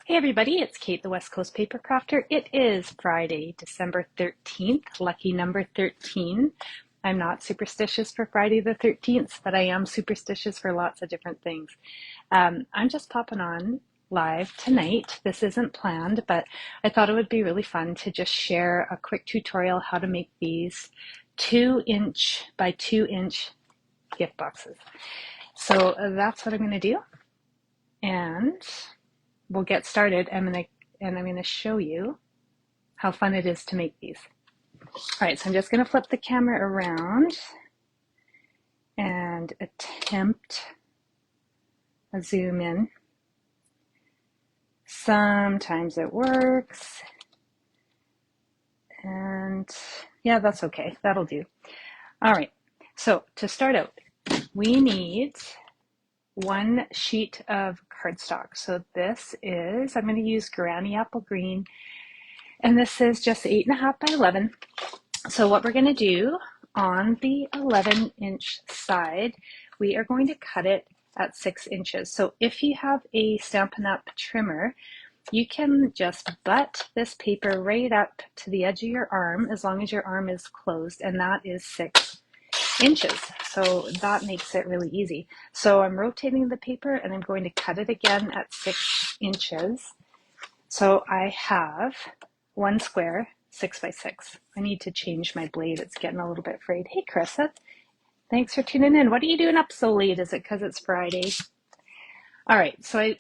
Hey everybody, it's Kate, the West Coast Paper Crafter. It is Friday, December 13th, lucky number 13. I'm not superstitious for Friday the 13th, but I am superstitious for lots of different things. I'm just popping on live tonight. This isn't planned, but I thought it would be really fun to just share a quick tutorial how to make these 2" by 2" gift boxes. So that's what I'm going to do. And we'll get started. I'm going to show you how fun it is to make these. All right, so I'm just going to flip the camera around and attempt a zoom in. Sometimes it works, and yeah, that's okay. That'll do. All right, so to start out, we need 1 sheet of cardstock. So this is, I'm going to use Granny Apple Green, and this is just 8.5 by 11. So what we're going to do on the 11" side, we are going to cut it at 6 inches. So if you have a Stampin' Up! Trimmer, you can just butt this paper right up to the edge of your arm, as long as your arm is closed, and that is 6 inches. So that makes it really easy. So I'm rotating the paper and I'm going to cut it again at 6 inches. So I have 1 square, 6 by 6. I need to change my blade. It's getting a little bit frayed. Hey, Carissa. Thanks for tuning in. What are you doing up so late? Is it because it's Friday? All right, so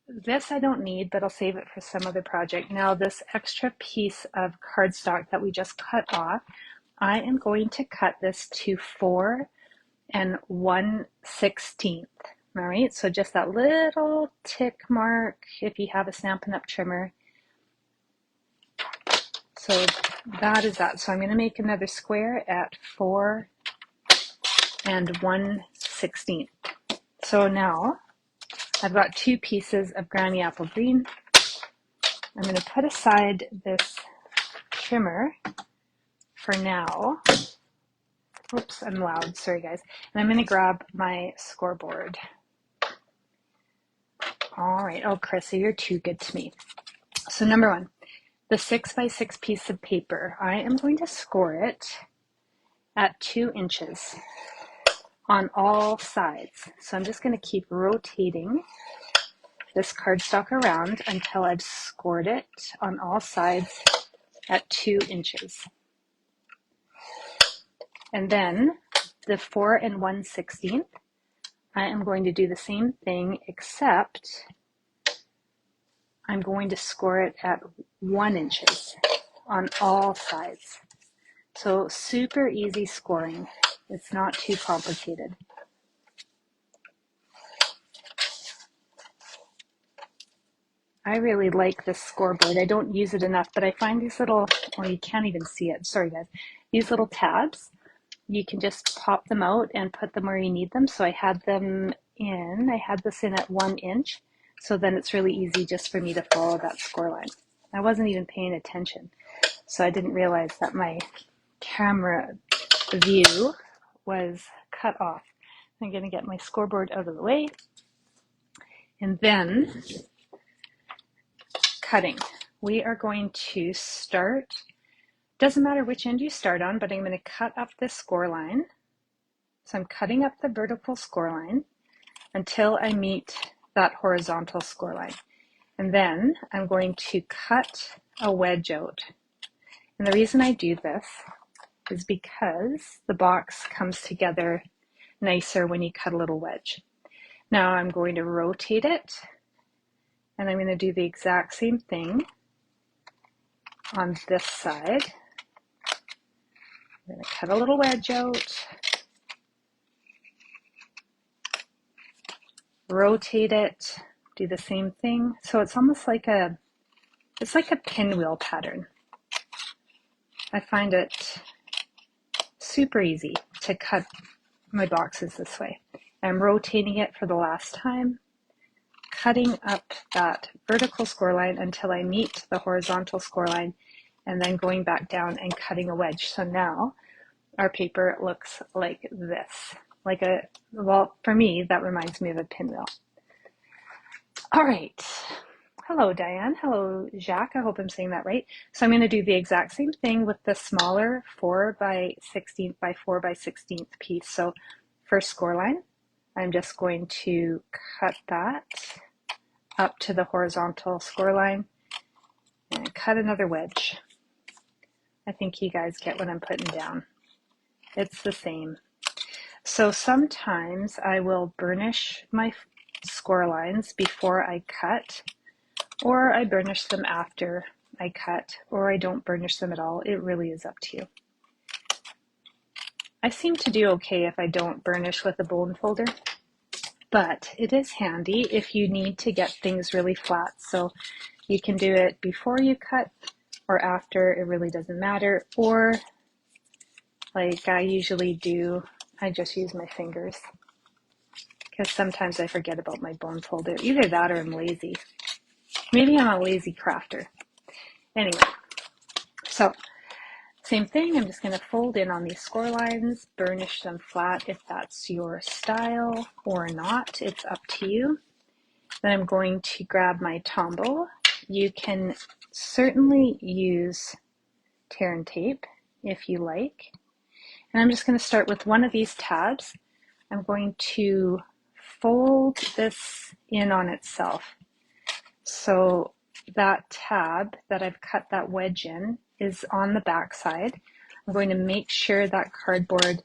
this I don't need, but I'll save it for some other project. Now, this extra piece of cardstock that we just cut off, I am going to cut this to 4 1/16. All right, so just that little tick mark if you have a Stampin' Up! Trimmer. So that is that. So I'm going to make another square at 4 1/16. So now I've got 2 pieces of Granny Apple Green. I'm going to put aside this trimmer for now. Oops, I'm loud. Sorry, guys. And I'm going to grab my scoreboard. All right. Oh, Chrissy, you're too good to me. So number 1, the 6 by 6 piece of paper, I am going to score it at 2 inches on all sides. So I'm just going to keep rotating this cardstock around until I've scored it on all sides at 2 inches. And then the 4 1/16, I am going to do the same thing, except I'm going to score it at 1 inches on all sides. So super easy scoring. It's not too complicated. I really like this scoreboard. I don't use it enough, but I find these little, well, you can't even see it. Sorry, guys. These little tabs, you can just pop them out and put them where you need them. So I had this in at 1 inch. So then it's really easy just for me to follow that score line. I wasn't even paying attention, so I didn't realize that my camera view was cut off. I'm going to get my scoreboard out of the way. And then cutting. We are going to start, doesn't matter which end you start on, but I'm going to cut up this score line. So I'm cutting up the vertical score line until I meet that horizontal score line. And then I'm going to cut a wedge out. And the reason I do this is because the box comes together nicer when you cut a little wedge. Now I'm going to rotate it, and I'm going to do the exact same thing on this side. I'm going to cut a little wedge out, rotate it, do the same thing. So it's almost like it's like a pinwheel pattern. I find it super easy to cut my boxes this way. I'm rotating it for the last time, cutting up that vertical score line until I meet the horizontal score line, and then going back down and cutting a wedge. So now our paper looks like this. Well, for me, that reminds me of a pinwheel. All right. Hello, Diane. Hello, Jacques. I hope I'm saying that right. So I'm going to do the exact same thing with the smaller 4 by 16th by 4 by 16th piece. So first score line, I'm just going to cut that up to the horizontal score line and cut another wedge. I think you guys get what I'm putting down. It's the same. So sometimes I will burnish my score lines before I cut, or I burnish them after I cut, or I don't burnish them at all. It really is up to you. I seem to do okay if I don't burnish with a bone folder, but it is handy if you need to get things really flat. So you can do it before you cut or after, it really doesn't matter. Or like I usually do, I just use my fingers because sometimes I forget about my bone folder. Either that or I'm lazy. Maybe I'm a lazy crafter. Anyway, so same thing, I'm just going to fold in on these score lines, burnish them flat if that's your style or not. It's up to you. Then I'm going to grab my Tombow. You can certainly use tear and tape if you like. And I'm just going to start with one of these tabs. I'm going to fold this in on itself. So that tab that I've cut that wedge in is on the back side. I'm going to make sure that cardboard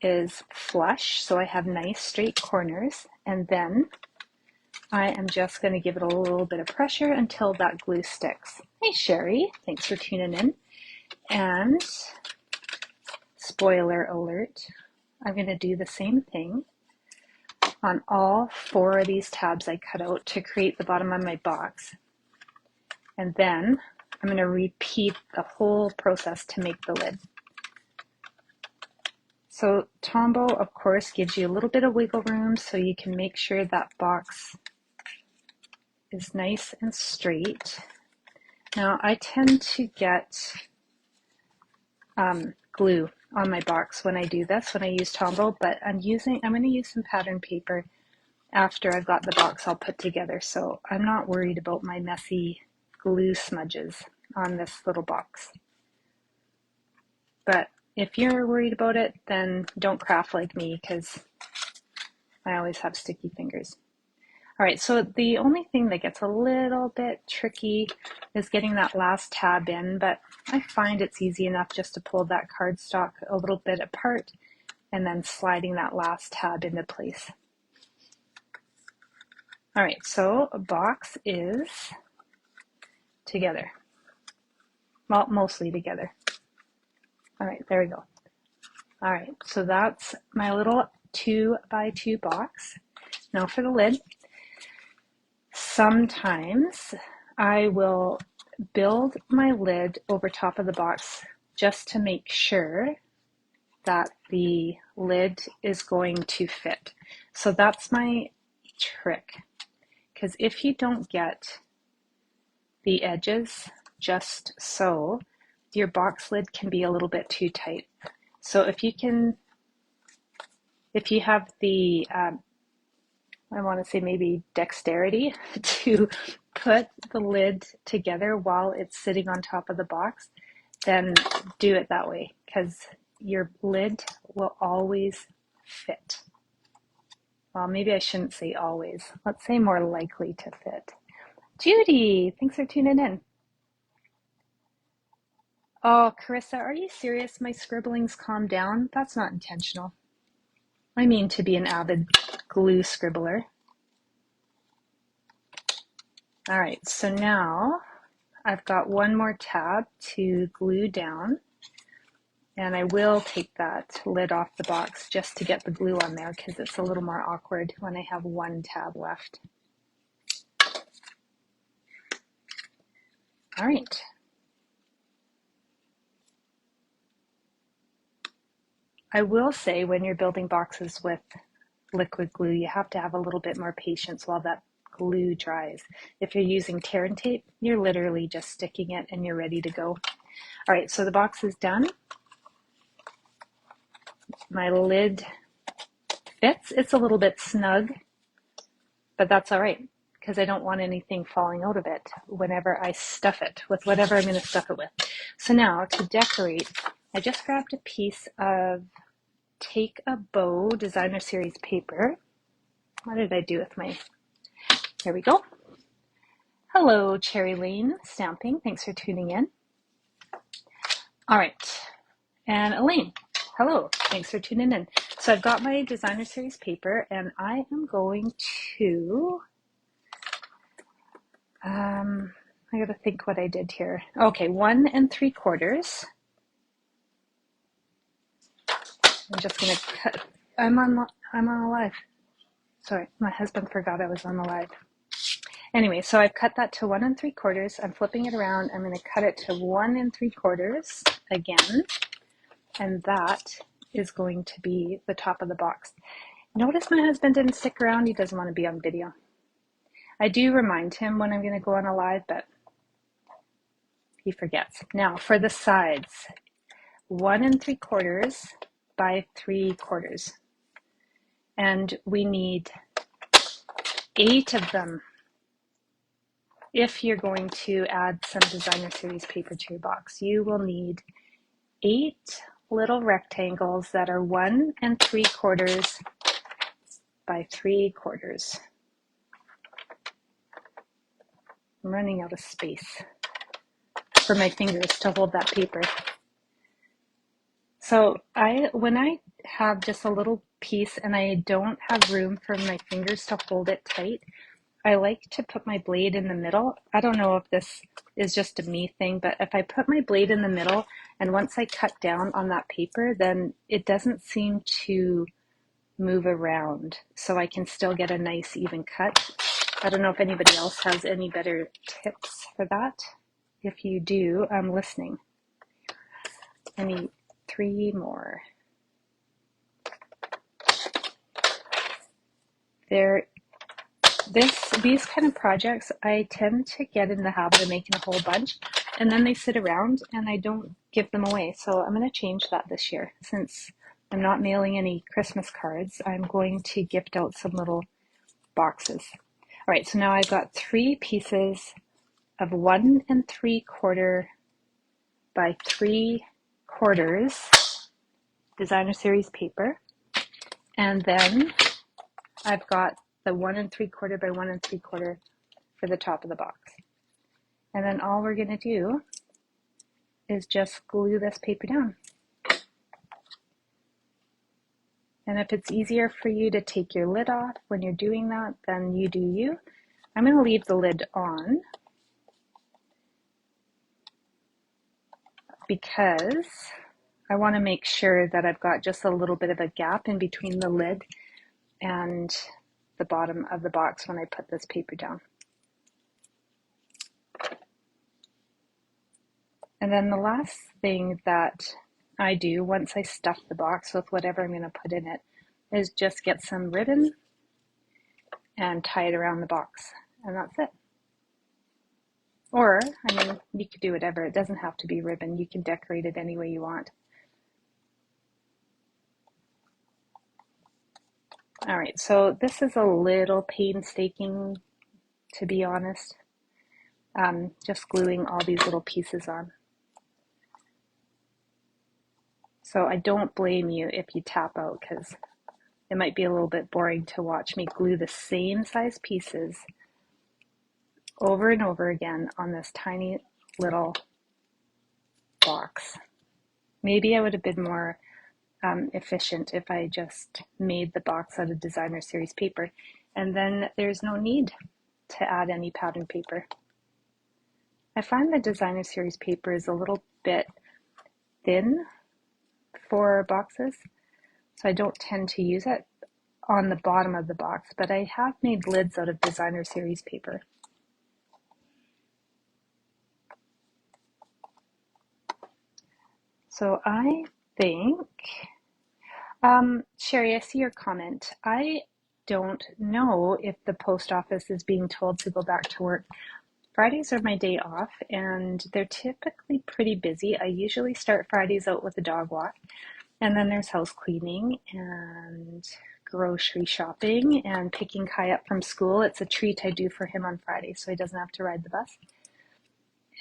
is flush so I have nice straight corners, and then I am just going to give it a little bit of pressure until that glue sticks. Hey Sherry, thanks for tuning in. And spoiler alert, I'm going to do the same thing on all 4 of these tabs I cut out to create the bottom of my box. And then I'm going to repeat the whole process to make the lid. So Tombow, of course, gives you a little bit of wiggle room so you can make sure that box is nice and straight. Now I tend to get glue on my box when I do this, when I use Tombow, but I'm going to use some pattern paper after I've got the box all put together, so I'm not worried about my messy glue smudges on this little box. But if you're worried about it, then don't craft like me because I always have sticky fingers. All right, so the only thing that gets a little bit tricky is getting that last tab in, but I find it's easy enough just to pull that cardstock a little bit apart and then sliding that last tab into place. All right, so a box is together. Well, mostly together. All right, there we go. All right, so that's my little 2 by 2 box. Now for the lid. Sometimes I will build my lid over top of the box just to make sure that the lid is going to fit. So that's my trick, because if you don't get the edges just so, your box lid can be a little bit too tight. So if you have the I want to say maybe dexterity to put the lid together while it's sitting on top of the box, then do it that way, because your lid will always fit. Well, maybe I shouldn't say always. Let's say more likely to fit. Judy, thanks for tuning in. Oh, Carissa, are you serious? My scribblings calmed down? That's not intentional. I mean to be an avid glue scribbler. All right, so now I've got one more tab to glue down, and I will take that lid off the box just to get the glue on there because it's a little more awkward when I have one tab left. All right. I will say when you're building boxes with liquid glue, you have to have a little bit more patience while that glue dries. If you're using tear and tape, you're literally just sticking it and you're ready to go. All right, so the box is done. My lid fits. It's a little bit snug, but that's all right because I don't want anything falling out of it whenever I stuff it with whatever I'm going to stuff it with. So now to decorate, I just grabbed a piece of Take a Bow Designer Series paper. What did I do with my, here we go. Hello, Cherry Lane Stamping. Thanks for tuning in. All right. And Elaine, hello. Thanks for tuning in. So I've got my Designer Series paper and I am going to, I got to think what I did here. Okay, 1 3/4. I'm just going to cut. I'm on a live. Sorry, my husband forgot I was on the live. Anyway, so I've cut that to 1 3/4. I'm flipping it around. I'm going to cut it to 1 3/4 again. And that is going to be the top of the box. Notice my husband didn't stick around. He doesn't want to be on video. I do remind him when I'm going to go on a live, but he forgets. Now for the sides, 1 3/4 by 3/4. And we need 8 of them if you're going to add some Designer Series paper to your box. You will need 8 little rectangles that are 1 3/4 by 3/4. I'm running out of space for my fingers to hold that paper. So when I have just a little piece and I don't have room for my fingers to hold it tight, I like to put my blade in the middle. I don't know if this is just a me thing, but if I put my blade in the middle and once I cut down on that paper, then it doesn't seem to move around. So I can still get a nice even cut. I don't know if anybody else has any better tips for that. If you do, I'm listening. I need 3 more. These kind of projects, I tend to get in the habit of making a whole bunch and then they sit around and I don't give them away. So I'm going to change that this year. Since I'm not mailing any Christmas cards, I'm going to gift out some little boxes. All right, so now I've got 3 pieces of 1 3/4 by 3/4 Designer Series paper. And then I've got the 1 3/4 by 1 3/4 for the top of the box. And then all we're going to do is just glue this paper down. And if it's easier for you to take your lid off when you're doing that, then you do you. I'm going to leave the lid on because I want to make sure that I've got just a little bit of a gap in between the lid and the bottom of the box when I put this paper down. And then the last thing that I do once I stuff the box with whatever I'm going to put in it is just get some ribbon and tie it around the box. And that's it. Or, I mean, you could do whatever. It doesn't have to be ribbon. You can decorate it any way you want. All right, so this is a little painstaking, to be honest. Just gluing all these little pieces on. So I don't blame you if you tap out because it might be a little bit boring to watch me glue the same size pieces over and over again on this tiny little box. Maybe I would have been more efficient if I just made the box out of Designer Series paper, and then there's no need to add any pattern paper. I find the Designer Series paper is a little bit thin for boxes, so I don't tend to use it on the bottom of the box, but I have made lids out of Designer Series paper. So I think, Sherry, I see your comment. I don't know if the post office is being told to go back to work. Fridays are my day off and they're typically pretty busy. I usually start Fridays out with a dog walk and then there's house cleaning and grocery shopping and picking Kai up from school. It's a treat I do for him on Friday so he doesn't have to ride the bus.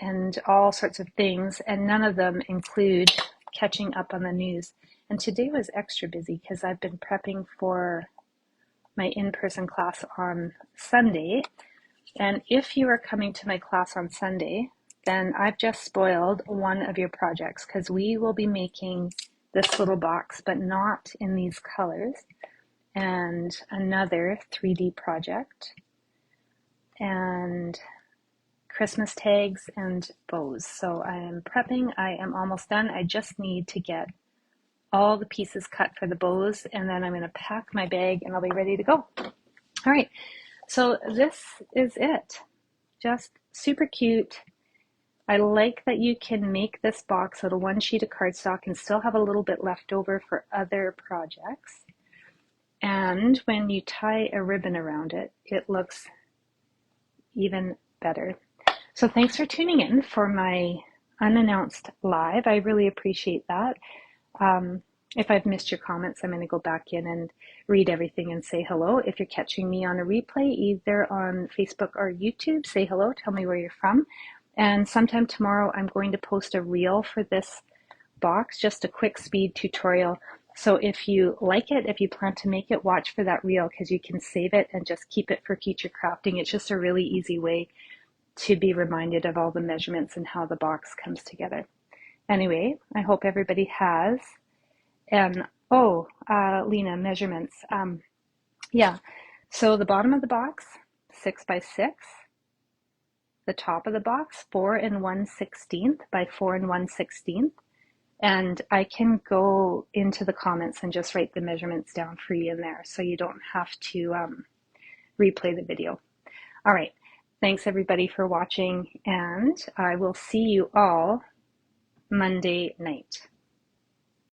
And all sorts of things, and none of them include catching up on the news. And today was extra busy because I've been prepping for my in-person class on Sunday. And if you are coming to my class on Sunday, then I've just spoiled one of your projects because we will be making this little box, but not in these colors, and another 3D project, and Christmas tags and bows. So I am prepping. I am almost done. I just need to get all the pieces cut for the bows, and then I'm going to pack my bag and I'll be ready to go. All right, so this is it. Just super cute. I like that you can make this box out of one sheet of cardstock and still have a little bit left over for other projects. And when you tie a ribbon around it, it looks even better. So thanks for tuning in for my unannounced live. I really appreciate that. If I've missed your comments, I'm going to go back in and read everything and say hello. If you're catching me on a replay, either on Facebook or YouTube, say hello, tell me where you're from. And sometime tomorrow, I'm going to post a reel for this box, just a quick speed tutorial. So if you like it, if you plan to make it, watch for that reel because you can save it and just keep it for future crafting. It's just a really easy way to be reminded of all the measurements and how the box comes together. Anyway, I hope everybody has. And Lena, measurements. Yeah, so the bottom of the box, 6 by 6. The top of the box, 4 1/16 by 4 1/16. And I can go into the comments and just write the measurements down for you in there so you don't have to replay the video. All right. Thanks everybody for watching, and I will see you all Monday night.